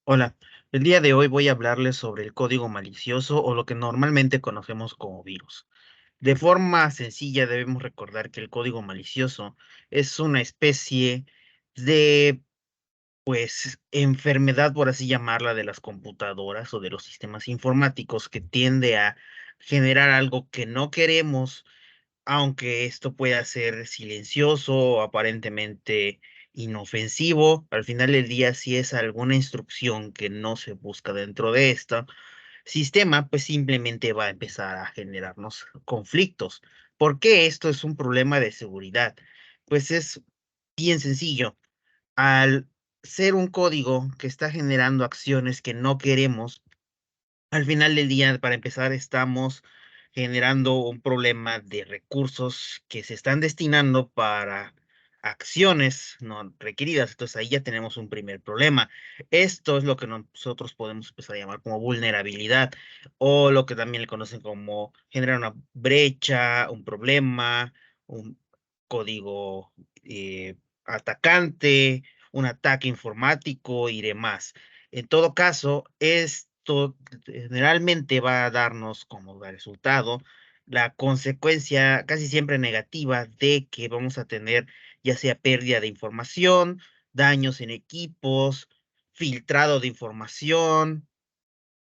Hola, el día de hoy voy a hablarles sobre el código malicioso o lo que normalmente conocemos como virus. De forma sencilla debemos recordar que el código malicioso es una especie de, pues, enfermedad, por así llamarla, de las computadoras o de los sistemas informáticos que tiende a generar algo que no queremos, aunque esto pueda ser silencioso o aparentemente inofensivo. Al final del día, si es alguna instrucción que no se busca dentro de este sistema, pues simplemente va a empezar a generarnos conflictos. ¿Por qué esto es un problema de seguridad? Pues es bien sencillo. Al ser un código que está generando acciones que no queremos, al final del día, para empezar, estamos generando un problema de recursos que se están destinando para acciones no requeridas. Entonces ahí ya tenemos un primer problema. Esto es lo que nosotros podemos empezar a llamar como vulnerabilidad o lo que también le conocen como generar una brecha, un problema, un código atacante, un ataque informático y demás. En todo caso, esto generalmente va a darnos como resultado la consecuencia casi siempre negativa de que vamos a tener ya sea pérdida de información, daños en equipos, filtrado de información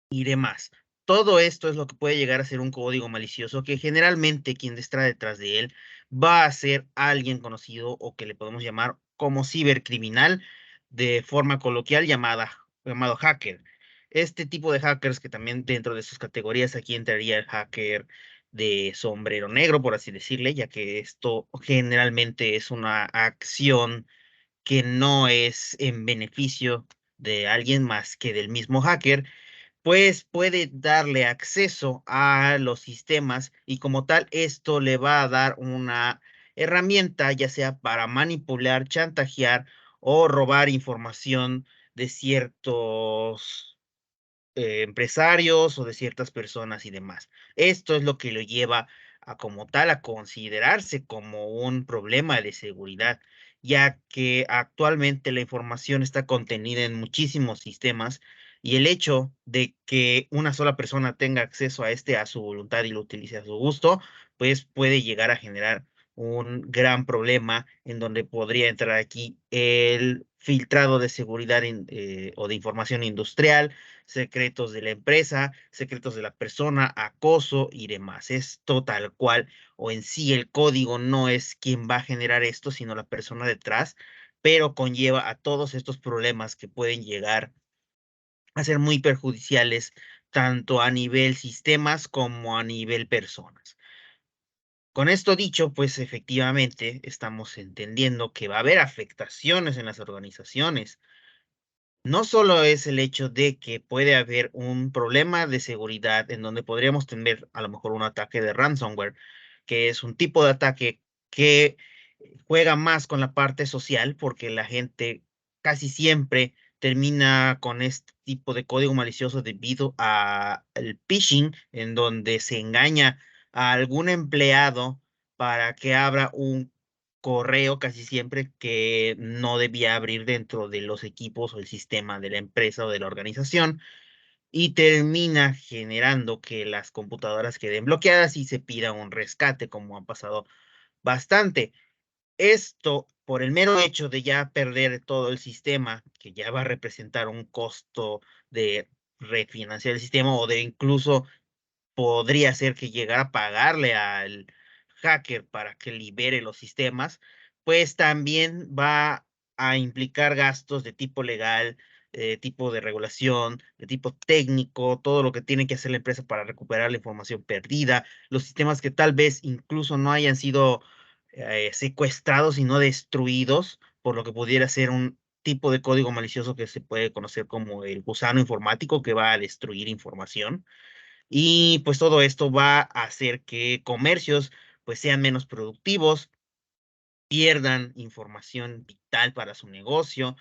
y demás. Todo esto es lo que puede llegar a ser un código malicioso que generalmente quien está detrás de él va a ser alguien conocido o que le podemos llamar como cibercriminal de forma coloquial llamado hacker. Este tipo de hackers que también dentro de sus categorías aquí entraría el hacker de sombrero negro, por así decirle, ya que esto generalmente es una acción que no es en beneficio de alguien más que del mismo hacker, pues puede darle acceso a los sistemas y como tal esto le va a dar una herramienta ya sea para manipular, chantajear o robar información de ciertos empresarios o de ciertas personas y demás. Esto es lo que lo lleva a como tal a considerarse como un problema de seguridad, ya que actualmente la información está contenida en muchísimos sistemas y el hecho de que una sola persona tenga acceso a este a su voluntad y lo utilice a su gusto, pues puede llegar a generar un gran problema en donde podría entrar aquí el filtrado de seguridad o de información industrial, secretos de la empresa, secretos de la persona, acoso y demás. Esto tal cual, o en sí el código no es quien va a generar esto, sino la persona detrás, pero conlleva a todos estos problemas que pueden llegar a ser muy perjudiciales tanto a nivel sistemas como a nivel personas. Con esto dicho, pues efectivamente estamos entendiendo que va a haber afectaciones en las organizaciones. No solo es el hecho de que puede haber un problema de seguridad en donde podríamos tener a lo mejor un ataque de ransomware, que es un tipo de ataque que juega más con la parte social, porque la gente casi siempre termina con este tipo de código malicioso debido a el phishing, en donde se engaña a algún empleado para que abra un correo casi siempre que no debía abrir dentro de los equipos o el sistema de la empresa o de la organización y termina generando que las computadoras queden bloqueadas y se pida un rescate, como ha pasado bastante. Esto, por el mero hecho de ya perder todo el sistema, que ya va a representar un costo de refinanciar el sistema o de incluso podría ser que llegara a pagarle al hacker para que libere los sistemas, pues también va a implicar gastos de tipo legal, tipo de regulación, de tipo técnico, todo lo que tiene que hacer la empresa para recuperar la información perdida, los sistemas que tal vez incluso no hayan sido secuestrados y no destruidos, por lo que pudiera ser un tipo de código malicioso que se puede conocer como el gusano informático que va a destruir información. Y pues todo esto va a hacer que comercios pues sean menos productivos, pierdan información vital para su negocio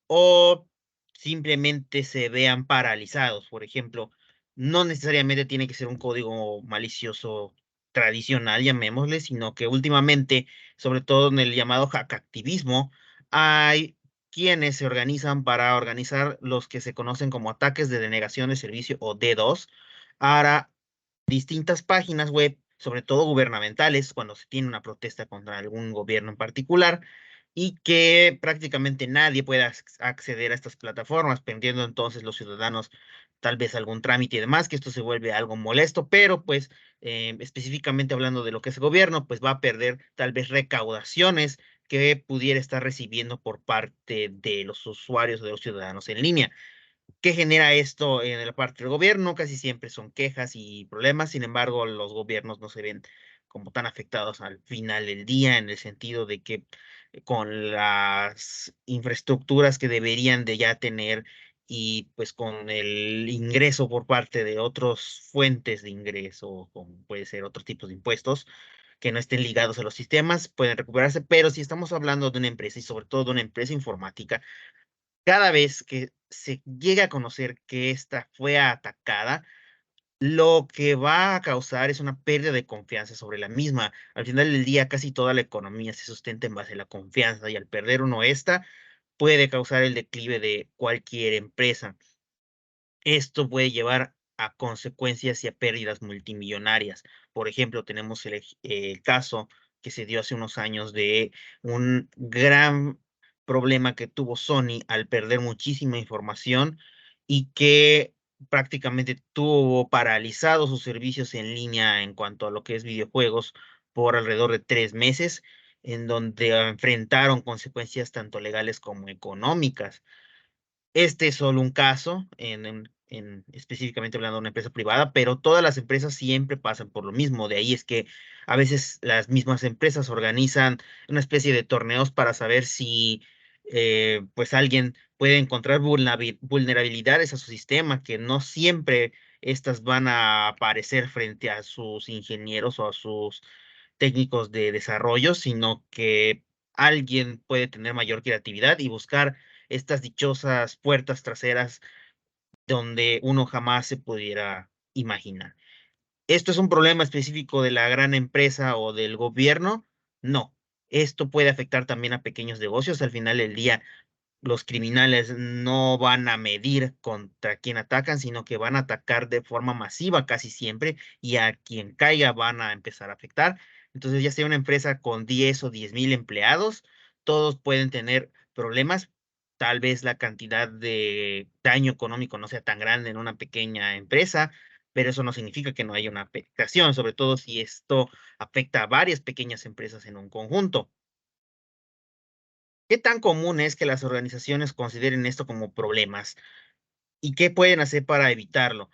o simplemente se vean paralizados. Por ejemplo, no necesariamente tiene que ser un código malicioso tradicional, llamémosle, sino que últimamente, sobre todo en el llamado hackactivismo, hay quienes se organizan para organizar los que se conocen como ataques de denegación de servicio o DDoS a distintas páginas web, sobre todo gubernamentales, cuando se tiene una protesta contra algún gobierno en particular, y que prácticamente nadie puede acceder a estas plataformas, perdiendo entonces los ciudadanos tal vez algún trámite y demás, que esto se vuelve algo molesto, pero pues específicamente hablando de lo que es el gobierno, pues va a perder tal vez recaudaciones que pudiera estar recibiendo por parte de los usuarios o de los ciudadanos en línea. ¿Qué genera esto en la parte del gobierno? Casi siempre son quejas y problemas, sin embargo, los gobiernos no se ven como tan afectados al final del día, en el sentido de que con las infraestructuras que deberían de ya tener y pues con el ingreso por parte de otras fuentes de ingreso, como puede ser otros tipos de impuestos, que no estén ligados a los sistemas, pueden recuperarse, pero si estamos hablando de una empresa y sobre todo de una empresa informática, cada vez que se llega a conocer que esta fue atacada, lo que va a causar es una pérdida de confianza sobre la misma. Al final del día, casi toda la economía se sustenta en base a la confianza y al perder uno esta, puede causar el declive de cualquier empresa. Esto puede llevar a consecuencias y a pérdidas multimillonarias. Por ejemplo, tenemos el caso que se dio hace unos años de un gran problema que tuvo Sony al perder muchísima información y que prácticamente tuvo paralizados sus servicios en línea en cuanto a lo que es videojuegos por alrededor de 3 meses, en donde enfrentaron consecuencias tanto legales como económicas. Este es solo un caso, específicamente hablando de una empresa privada, pero todas las empresas siempre pasan por lo mismo. De ahí es que a veces las mismas empresas organizan una especie de torneos para saber si pues alguien puede encontrar vulnerabilidades a su sistema, que no siempre estas van a aparecer frente a sus ingenieros o a sus técnicos de desarrollo, sino que alguien puede tener mayor creatividad y buscar estas dichosas puertas traseras donde uno jamás se pudiera imaginar. ¿Esto es un problema específico de la gran empresa o del gobierno? No. Esto puede afectar también a pequeños negocios. Al final del día, los criminales no van a medir contra quién atacan, sino que van a atacar de forma masiva casi siempre y a quien caiga van a empezar a afectar. Entonces, ya sea una empresa con 10 o 10,000 empleados, todos pueden tener problemas. Tal vez la cantidad de daño económico no sea tan grande en una pequeña empresa, pero eso no significa que no haya una afectación, sobre todo si esto afecta a varias pequeñas empresas en un conjunto. ¿Qué tan común es que las organizaciones consideren esto como problemas y qué pueden hacer para evitarlo?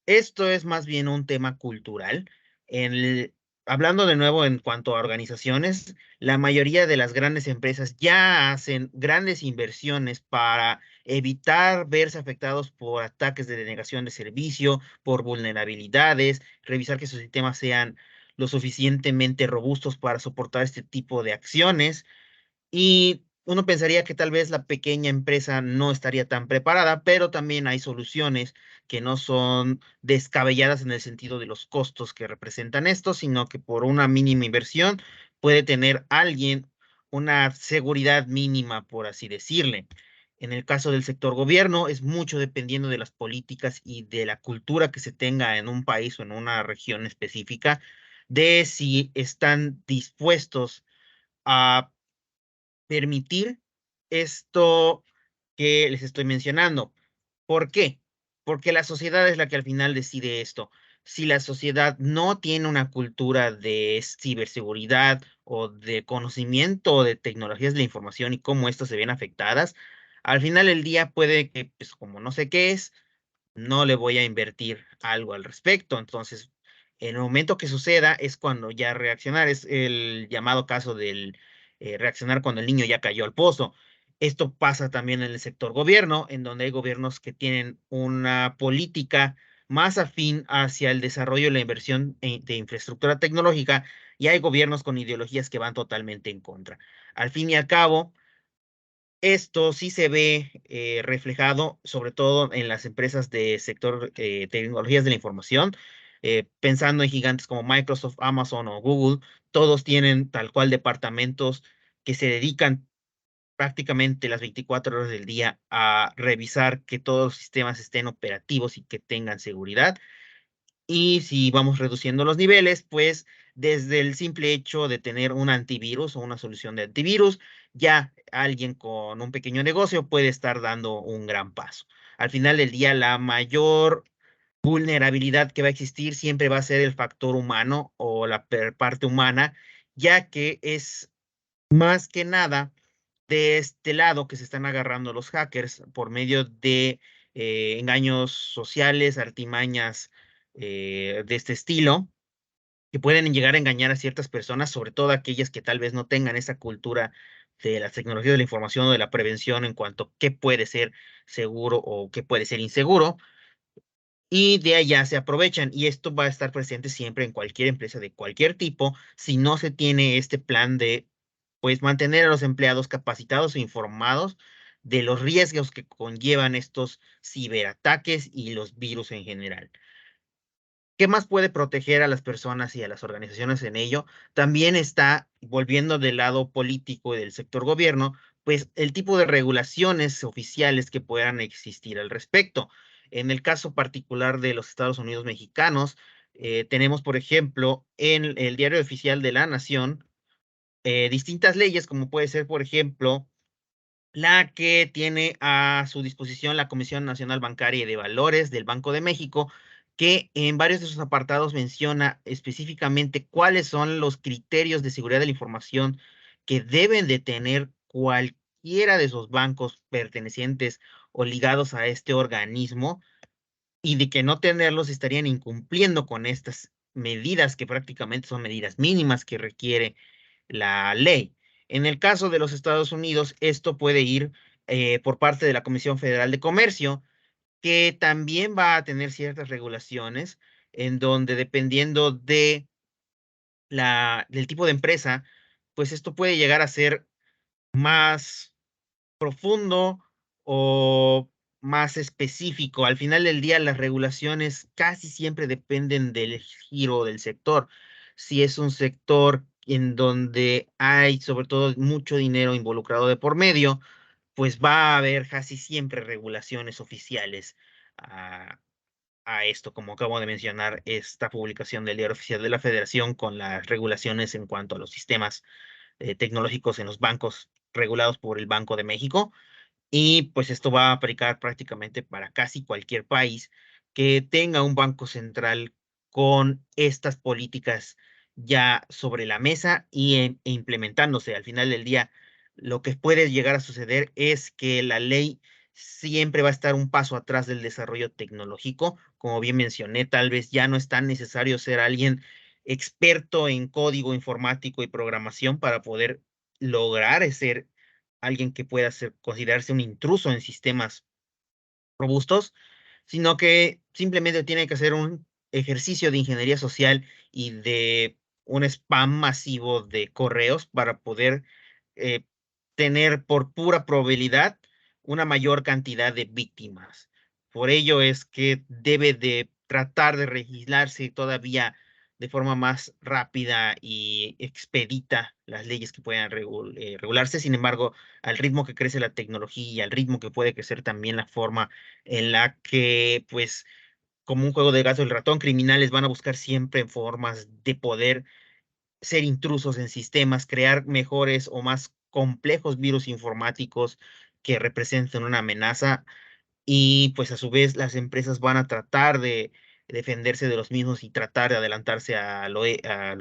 Esto es más bien un tema cultural. En el- Hablando de nuevo en cuanto a organizaciones, la mayoría de las grandes empresas ya hacen grandes inversiones para evitar verse afectados por ataques de denegación de servicio, por vulnerabilidades, revisar que sus sistemas sean lo suficientemente robustos para soportar este tipo de acciones. Y uno pensaría que tal vez la pequeña empresa no estaría tan preparada, pero también hay soluciones que no son descabelladas en el sentido de los costos que representan esto, sino que por una mínima inversión puede tener alguien una seguridad mínima, por así decirle. En el caso del sector gobierno, es mucho dependiendo de las políticas y de la cultura que se tenga en un país o en una región específica, de si están dispuestos a permitir esto que les estoy mencionando. ¿Por qué? Porque la sociedad es la que al final decide esto. Si la sociedad no tiene una cultura de ciberseguridad o de conocimiento de tecnologías de la información y cómo estas se ven afectadas, al final del día puede que, pues como no sé qué es, no le voy a invertir algo al respecto. Entonces, en el momento que suceda es cuando ya reaccionar, es el llamado caso del reaccionar cuando el niño ya cayó al pozo. Esto pasa también en el sector gobierno, en donde hay gobiernos que tienen una política más afín hacia el desarrollo y la inversión de infraestructura tecnológica, y hay gobiernos con ideologías que van totalmente en contra. Al fin y al cabo, esto sí se ve reflejado, sobre todo en las empresas de sector tecnologías de la información, pensando en gigantes como Microsoft, Amazon o Google. Todos tienen tal cual departamentos que se dedican prácticamente las 24 horas del día a revisar que todos los sistemas estén operativos y que tengan seguridad. Y si vamos reduciendo los niveles, pues desde el simple hecho de tener un antivirus o una solución de antivirus, ya alguien con un pequeño negocio puede estar dando un gran paso. Al final del día, la mayor vulnerabilidad que va a existir siempre va a ser el factor humano o la parte humana, ya que es más que nada de este lado que se están agarrando los hackers por medio de engaños sociales, artimañas de este estilo, que pueden llegar a engañar a ciertas personas, sobre todo aquellas que tal vez no tengan esa cultura de las tecnologías de la información o de la prevención en cuanto a qué puede ser seguro o qué puede ser inseguro, y de allá se aprovechan. Y esto va a estar presente siempre en cualquier empresa de cualquier tipo si no se tiene este plan de, pues, mantener a los empleados capacitados e informados de los riesgos que conllevan estos ciberataques y los virus en general. ¿Qué más puede proteger a las personas y a las organizaciones en ello? También está, volviendo del lado político y del sector gobierno, pues el tipo de regulaciones oficiales que puedan existir al respecto. En el caso particular de los Estados Unidos mexicanos, tenemos, por ejemplo, en el Diario Oficial de la Nación, distintas leyes, como puede ser, por ejemplo, la que tiene a su disposición la Comisión Nacional Bancaria y de Valores del Banco de México, que en varios de sus apartados menciona específicamente cuáles son los criterios de seguridad de la información que deben de tener cualquiera de esos bancos pertenecientes o ligados a este organismo, y de que no tenerlos estarían incumpliendo con estas medidas que prácticamente son medidas mínimas que requiere la ley. En el caso de los Estados Unidos, esto puede ir por parte de la Comisión Federal de Comercio, que también va a tener ciertas regulaciones en donde, dependiendo de del tipo de empresa, pues esto puede llegar a ser más profundo o más específico. Al final del día, las regulaciones casi siempre dependen del giro del sector. Si es un sector en donde hay sobre todo mucho dinero involucrado de por medio, pues va a haber casi siempre regulaciones oficiales a, a esto, como acabo de mencionar, esta publicación del Diario Oficial de la Federación con las regulaciones en cuanto a los sistemas tecnológicos en los bancos regulados por el Banco de México. Y pues esto va a aplicar prácticamente para casi cualquier país que tenga un banco central con estas políticas ya sobre la mesa e implementándose. Al final del día, lo que puede llegar a suceder es que la ley siempre va a estar un paso atrás del desarrollo tecnológico. Como bien mencioné, tal vez ya no es tan necesario ser alguien experto en código informático y programación para poder lograr ser alguien que pueda ser, considerarse un intruso en sistemas robustos, sino que simplemente tiene que hacer un ejercicio de ingeniería social y de un spam masivo de correos para poder eh, tener por pura probabilidad una mayor cantidad de víctimas. Por ello es que debe de tratar de legislarse todavía de forma más rápida y expedita las leyes que puedan regularse. Sin embargo, al ritmo que crece la tecnología y al ritmo que puede crecer también la forma en la que, pues, como un juego de gato y el ratón, criminales van a buscar siempre formas de poder ser intrusos en sistemas, crear mejores o más complejos virus informáticos que representen una amenaza, y pues a su vez las empresas van a tratar de defenderse de los mismos y tratar de adelantarse a lo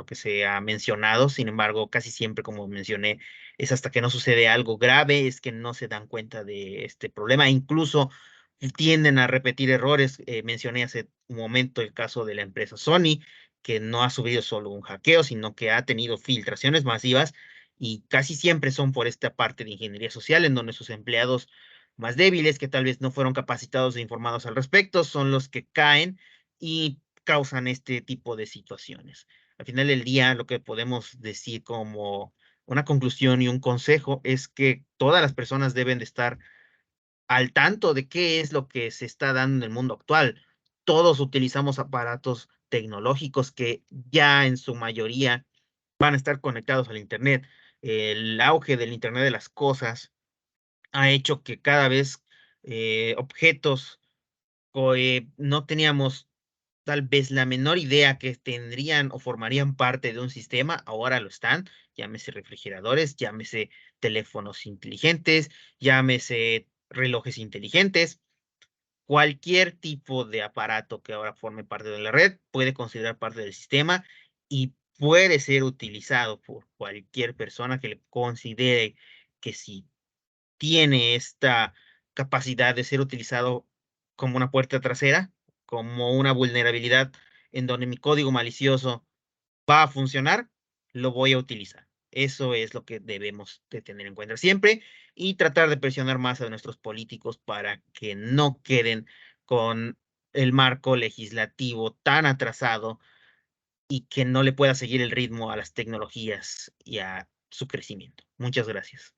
que se ha mencionado. Sin embargo, casi siempre, como mencioné, es hasta que no sucede algo grave, es que no se dan cuenta de este problema. Incluso tienden a repetir errores. Mencioné hace un momento el caso de la empresa Sony, que no ha subido solo un hackeo, sino que ha tenido filtraciones masivas, y casi siempre son por esta parte de ingeniería social, en donde sus empleados más débiles, que tal vez no fueron capacitados e informados al respecto, son los que caen y causan este tipo de situaciones. Al final del día, lo que podemos decir como una conclusión y un consejo es que todas las personas deben de estar al tanto de qué es lo que se está dando en el mundo actual. Todos utilizamos aparatos tecnológicos que ya en su mayoría van a estar conectados al Internet. El auge del Internet de las cosas ha hecho que cada vez objetos no teníamos tal vez la menor idea que tendrían o formarían parte de un sistema, ahora lo están, llámese refrigeradores, llámese teléfonos inteligentes, llámese relojes inteligentes. Cualquier tipo de aparato que ahora forme parte de la red puede considerar parte del sistema y puede ser utilizado por cualquier persona que le considere que si tiene esta capacidad de ser utilizado como una puerta trasera, como una vulnerabilidad en donde mi código malicioso va a funcionar, lo voy a utilizar. Eso es lo que debemos de tener en cuenta siempre y tratar de presionar más a nuestros políticos para que no queden con el marco legislativo tan atrasado y que no le pueda seguir el ritmo a las tecnologías y a su crecimiento. Muchas gracias.